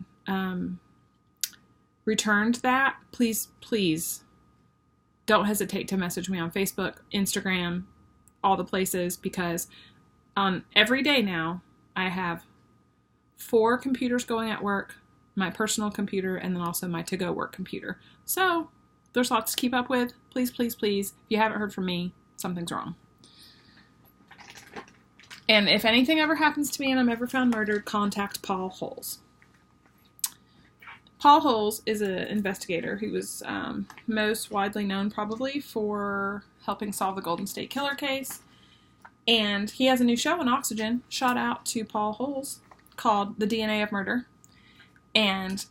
returned that, please don't hesitate to message me on Facebook, Instagram, all the places, because on every day now, I have 4 computers going at work, my personal computer, and then also my to-go work computer. So there's lots to keep up with. Please, please, please, if you haven't heard from me, something's wrong. And if anything ever happens to me and I'm ever found murdered, contact Paul Holes. Paul Holes is an investigator who was most widely known probably for helping solve the Golden State Killer case. And he has a new show on Oxygen. Shout out to Paul Holes, called The DNA of Murder. And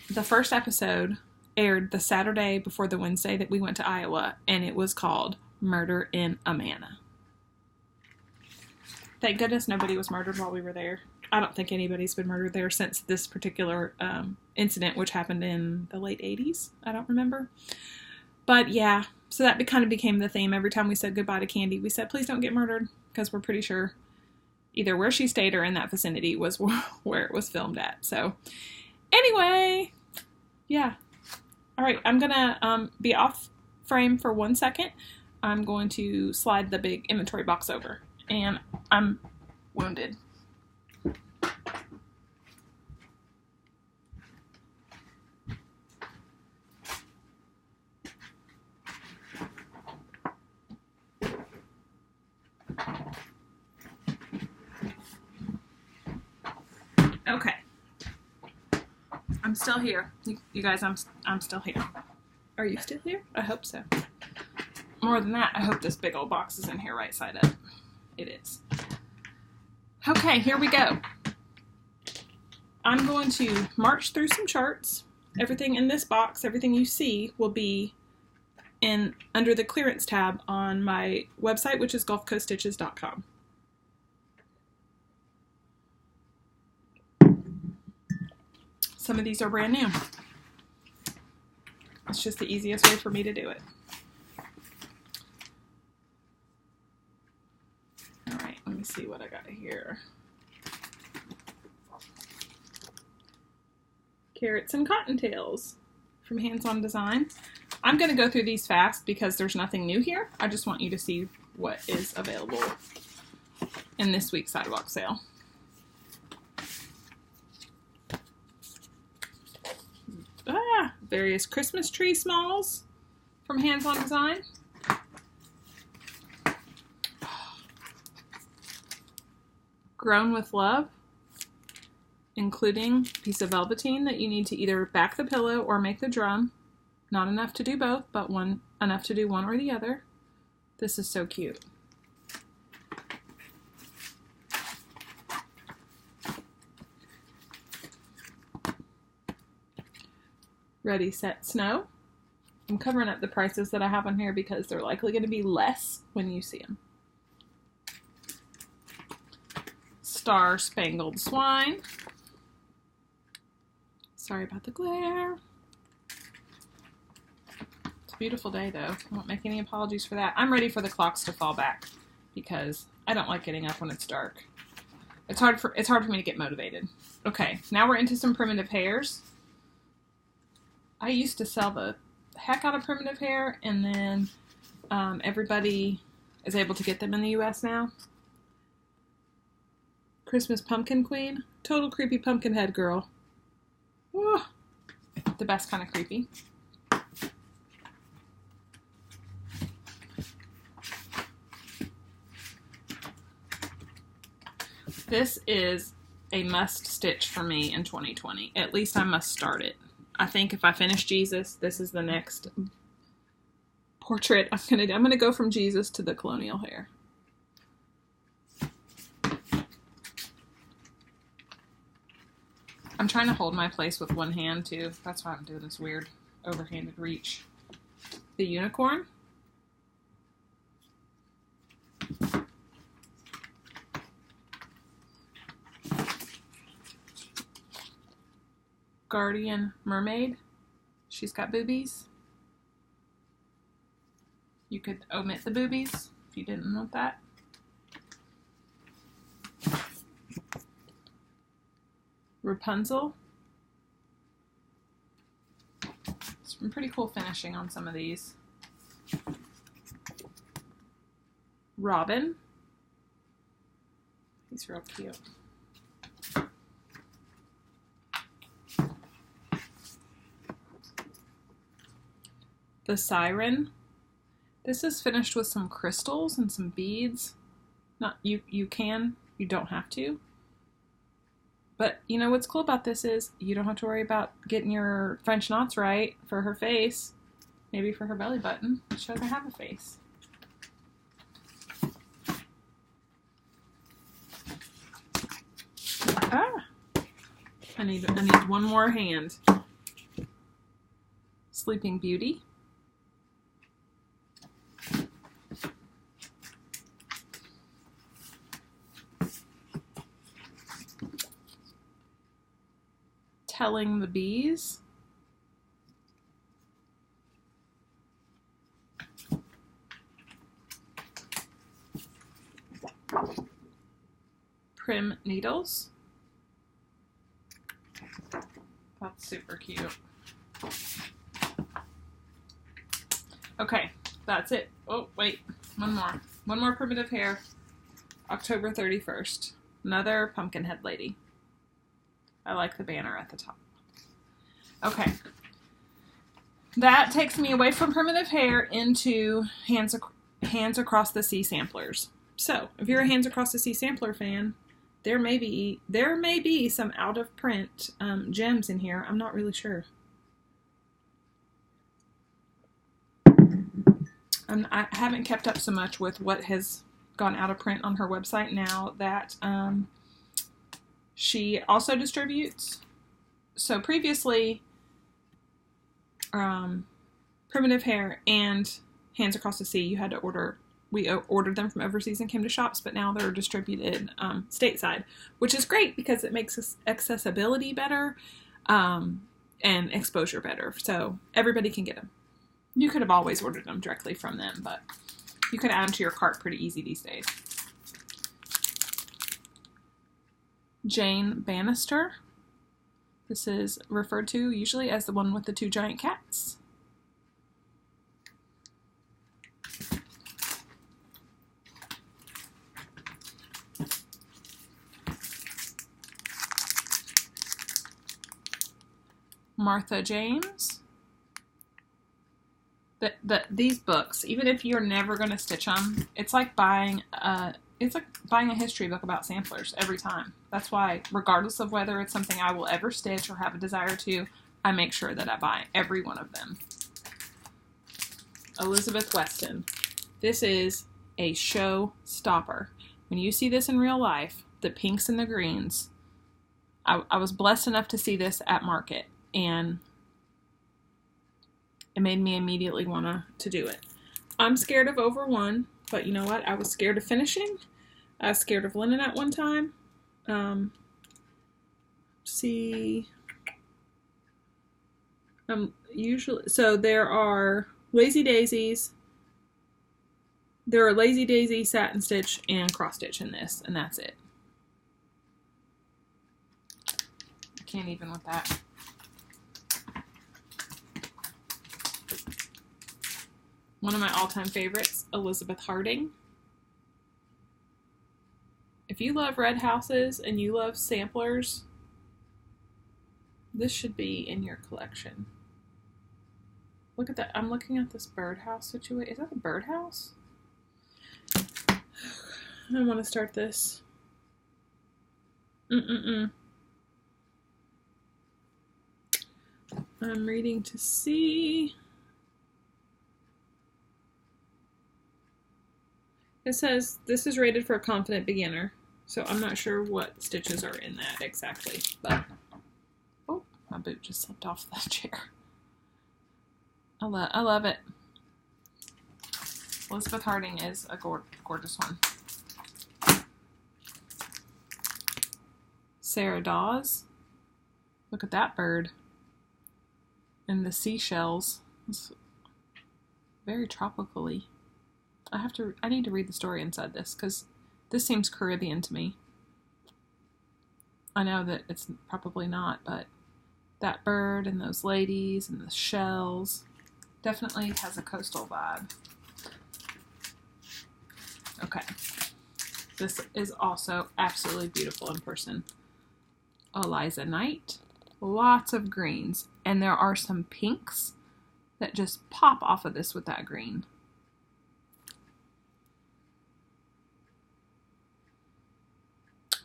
the first episode aired the Saturday before the Wednesday that we went to Iowa, and it was called Murder in Amana. Thank goodness nobody was murdered while we were there. I don't think anybody's been murdered there since this particular incident, which happened in the late 80s. I don't remember. But yeah, so that kind of became the theme. Every time we said goodbye to Candy, we said, please don't get murdered, because we're pretty sure either where she stayed or in that vicinity was where it was filmed at. So anyway, yeah. All right, I'm going to be off frame for 1 second. I'm going to slide the big inventory box over, and I'm wounded. Okay. I'm still here. You guys, I'm still here. Are you still here? I hope so. More than that, I hope this big old box is in here right side up. It is. Okay, here we go. I'm going to march through some charts. Everything in this box, everything you see, will be under the clearance tab on my website, which is gulfcoaststitches.com. Some of these are brand new. It's just the easiest way for me to do it. All right, let me see what I got here. Carrots and Cottontails from Hands On Design. I'm going to go through these fast because there's nothing new here. I just want you to see what is available in this week's Sidewalk sale. Various Christmas tree smalls from Hands On Design. Grown with Love, including a piece of velveteen that you need to either back the pillow or make the drum. Not enough to do both, but enough to do one or the other. This is so cute. Ready, Set, Snow. I'm covering up the prices that I have on here because they're likely going to be less when you see them. Star Spangled Swine. Sorry about the glare. It's a beautiful day though. I won't make any apologies for that. I'm ready for the clocks to fall back because I don't like getting up when it's dark. It's hard for me to get motivated. Okay, now we're into some primitive hairs. I used to sell the heck out of primitive hair, and then everybody is able to get them in the U.S. now. Christmas Pumpkin Queen. Total creepy pumpkin head girl. Woo. The best kind of creepy. This is a must stitch for me in 2020. At least I must start it. I think if I finish Jesus, this is the next portrait I'm gonna go from Jesus to the colonial hair. I'm trying to hold my place with one hand too. That's why I'm doing this weird overhanded reach. The unicorn. Guardian Mermaid. She's got boobies. You could omit the boobies if you didn't want that. Rapunzel. Some pretty cool finishing on some of these. Robin. He's real cute. The Siren. This is finished with some crystals and some beads. You don't have to. But you know what's cool about this is you don't have to worry about getting your French knots right for her face. Maybe for her belly button. She doesn't have a face. Ah! I need one more hand. Sleeping Beauty. Telling the Bees. Prim Needles. That's super cute. Okay, that's it. Oh, wait, one more. One more Primitive Hair. October 31st. Another Pumpkinhead lady. I like the banner at the top. Okay. That takes me away from Primitive Hair into Hands Across the Sea samplers. So, if you're a Hands Across the Sea sampler fan, there may be some out of print gems in here. I'm not really sure. I haven't kept up so much with what has gone out of print on her website now that she also distributes. So previously, Primitive Hair and Hands Across the Sea, you had to order. We ordered them from overseas and came to shops, but now they're distributed stateside, which is great because it makes accessibility better and exposure better. So everybody can get them. You could have always ordered them directly from them, but you can add them to your cart pretty easy these days. Jane Bannister. This is referred to usually as the one with the two giant cats. Martha James. These books, even if you're never going to stitch them, it's like buying a history book about samplers every time. That's why, regardless of whether it's something I will ever stitch or have a desire to, I make sure that I buy every one of them. Elizabeth Weston. This is a show stopper. When you see this in real life, the pinks and the greens, I was blessed enough to see this at market, and it made me immediately want to do it. I'm scared of over one, but you know what? I was scared of finishing. I was scared of linen at one time. So there are Lazy Daisies. There are Lazy Daisy, Satin Stitch, and Cross Stitch in this, and that's it. I can't even with that. One of my all-time favorites, Elizabeth Harding. If you love red houses and you love samplers, this should be in your collection. Look at that. I'm looking at this birdhouse situation. Is that a birdhouse? I want to start this. I'm reading to see. It says this is rated for a confident beginner, so I'm not sure what stitches are in that exactly, but oh, my boot just slipped off the chair. I love it. Elizabeth Harding is a gorgeous one. Sarah Dawes. Look at that bird. And the seashells. It's very tropically. I need to read the story inside this, because this seems Caribbean to me. I know that it's probably not, but that bird and those ladies and the shells definitely has a coastal vibe. Okay. This is also absolutely beautiful in person. Eliza Knight. Lots of greens. And there are some pinks that just pop off of this with that green.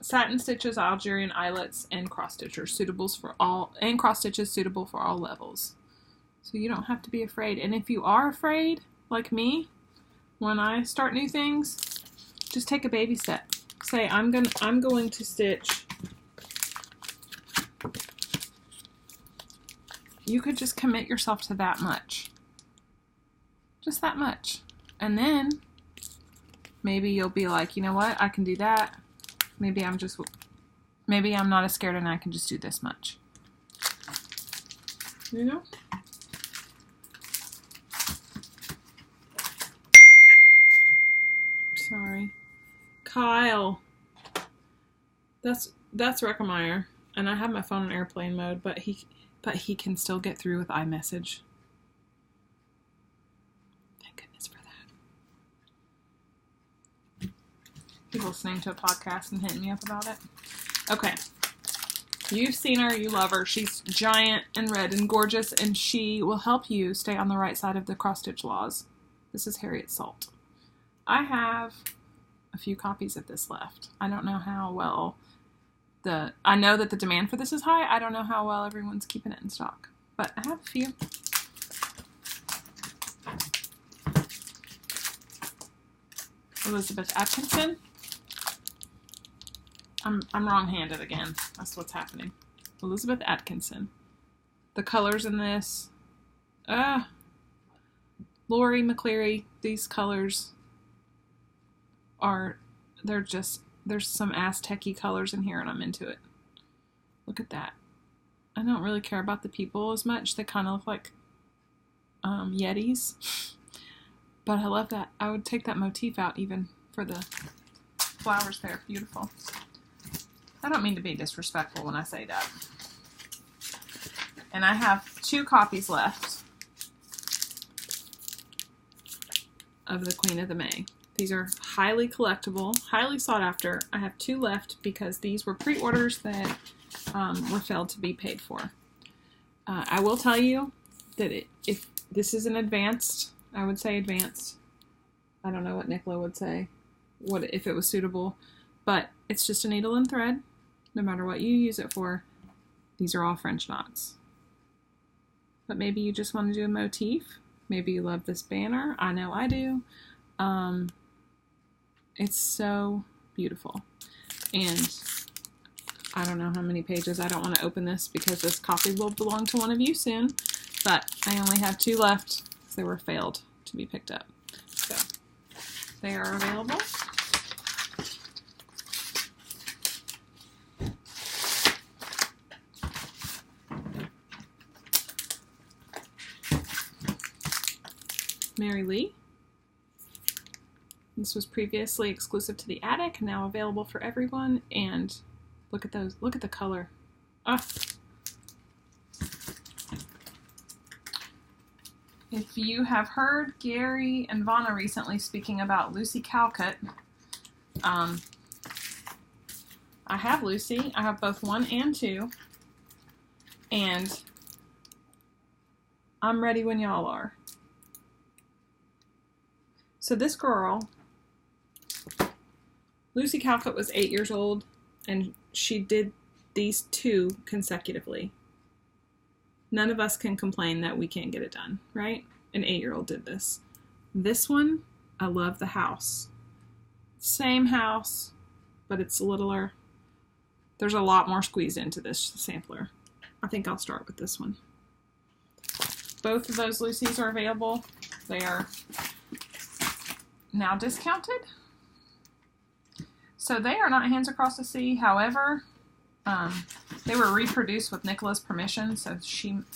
Satin stitches, Algerian eyelets, and cross stitches suitable for all levels. So you don't have to be afraid. And if you are afraid, like me, when I start new things, just take a baby step. Say, I'm going to stitch. You could just commit yourself to that much. Just that much. And then maybe you'll be like, you know what? I can do that. Maybe I'm not as scared and I can just do this much. You know? Sorry. Kyle. That's Reckemeyer. And I have my phone in airplane mode, but he can still get through with iMessage. Thank goodness for that. He's listening to a podcast and hitting me up about it. Okay. You've seen her, you love her. She's giant and red and gorgeous, and she will help you stay on the right side of the cross-stitch laws. This is Harriet Salt. I have a few copies of this left. I don't know how well I know that the demand for this is high. I don't know how well everyone's keeping it in stock, but I have a few. Elizabeth Atkinson. I'm wrong-handed again. That's what's happening. Elizabeth Atkinson. The colors in this. Lori McCleary. These colors are, there's some Aztec-y colors in here and I'm into it. Look at that. I don't really care about the people as much. They kind of look like Yetis. But I love that. I would take that motif out even for the flowers there. Beautiful. I don't mean to be disrespectful when I say that. And I have 2 copies left of the Queen of the May. These are highly collectible, highly sought after. I have 2 left because these were pre-orders that were failed to be paid for. I will tell you that if this is an advanced, I would say advanced. I don't know what Nicola would say, what if it was suitable, but it's just a needle and thread. No matter what you use it for, these are all French knots. But maybe you just want to do a motif. Maybe you love this banner. I know I do. It's so beautiful. And I don't know how many pages. I don't want to open this because this copy will belong to one of you soon. But I only have 2 left because they were failed to be picked up. So they are available. Mary Lee. This was previously exclusive to the attic, now available for everyone. And look at those. Look at the color. Ah. If you have heard Gary and Vanna recently speaking about Lucy Calcutt, I have Lucy. I have both 1 and 2. And I'm ready when y'all are. So this girl, Lucy Calcutt, was 8 years old, and she did these 2 consecutively. None of us can complain that we can't get it done, right? An 8-year-old did this. This one, I love the house. Same house, but it's littler. There's a lot more squeezed into this sampler. I think I'll start with this one. Both of those Lucy's are available. They are now discounted. So they are not Hands Across the Sea. However, they were reproduced with Nicola's permission, so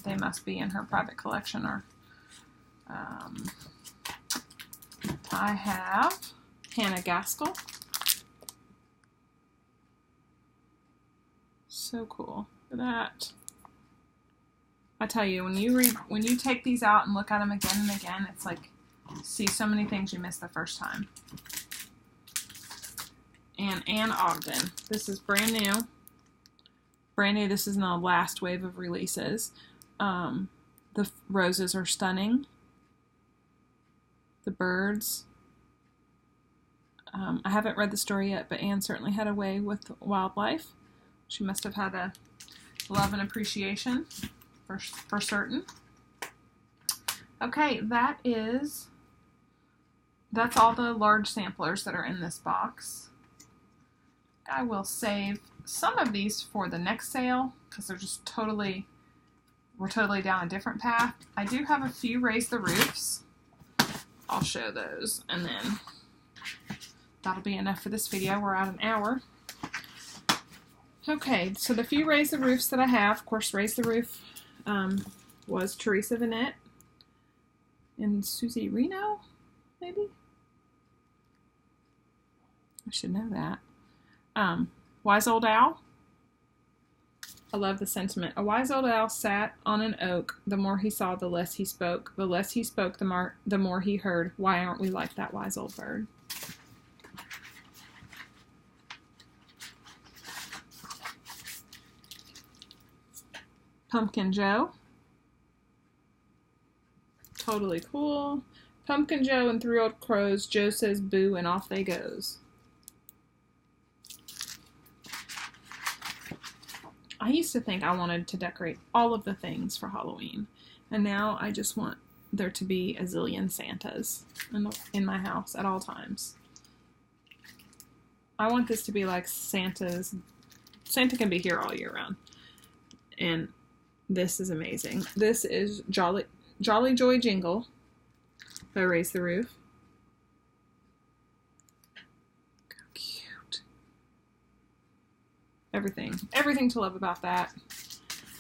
they must be in her private collection or time I have Hannah Gaskell. So cool. Look at that. I tell you, when you take these out and look at them again and again, it's like see so many things you missed the first time. And Anne Ogden. This is brand new. Brand new. This is in the last wave of releases. The roses are stunning. The birds. I haven't read the story yet, but Anne certainly had a way with wildlife. She must have had a love and appreciation for certain. Okay, that's all the large samplers that are in this box. I will save some of these for the next sale because they're just we're totally down a different path. I do have a few Raise the Roofs. I'll show those, and then that'll be enough for this video. We're at an hour. Okay, so the few Raise the Roofs that I have, of course, Raise the Roof was Teresa Vanette and Susie Reno, maybe? I should know that. Wise Old Owl. I love the sentiment. A wise old owl sat on an oak. The more he saw, the less he spoke. The less he spoke, the more he heard. Why aren't we like that wise old bird? Pumpkin Joe. Totally cool. Pumpkin Joe and Three Old Crows. Joe says boo and off they goes. I used to think I wanted to decorate all of the things for Halloween, and now I just want there to be a zillion Santas in my house at all times. I want this to be like Santa's. Santa can be here all year round, and this is amazing. This is Jolly Joy Jingle by Raise the Roof. How cute. Everything to love about that.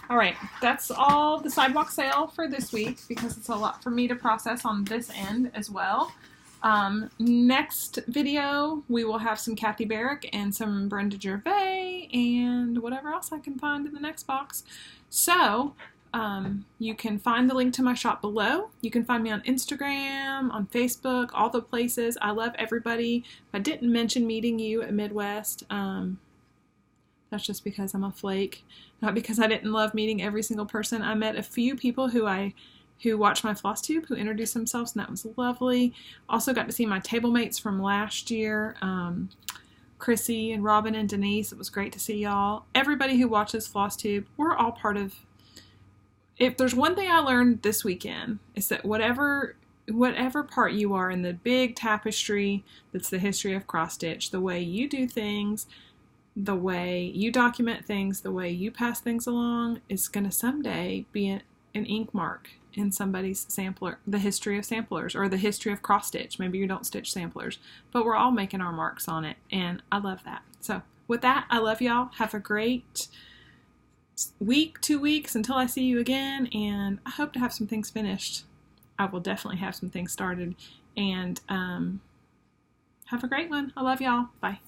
All right, that's all the sidewalk sale for this week because it's a lot for me to process on this end as well. Next video, we will have some Kathy Barrick and some Brenda Gervais and whatever else I can find in the next box. So, you can find the link to my shop below. You can find me on Instagram, on Facebook, all the places. I love everybody. If I didn't mention meeting you at Midwest, that's just because I'm a flake, not because I didn't love meeting every single person. I met a few people who watched my Flosstube, who introduced themselves, and that was lovely. Also got to see my table mates from last year, Chrissy and Robin and Denise. It was great to see y'all. Everybody who watches Flosstube, we're all part of. If there's one thing I learned this weekend, is that whatever part you are in the big tapestry that's the history of cross stitch, the way you do things, the way you document things, the way you pass things along is going to someday be an ink mark in somebody's sampler, the history of samplers, or the history of cross stitch. Maybe you don't stitch samplers, but we're all making our marks on it, and I love that. So with that, I love y'all. Have a great week, 2 weeks until I see you again, and I hope to have some things finished. I will definitely have some things started, and have a great one. I love y'all. Bye.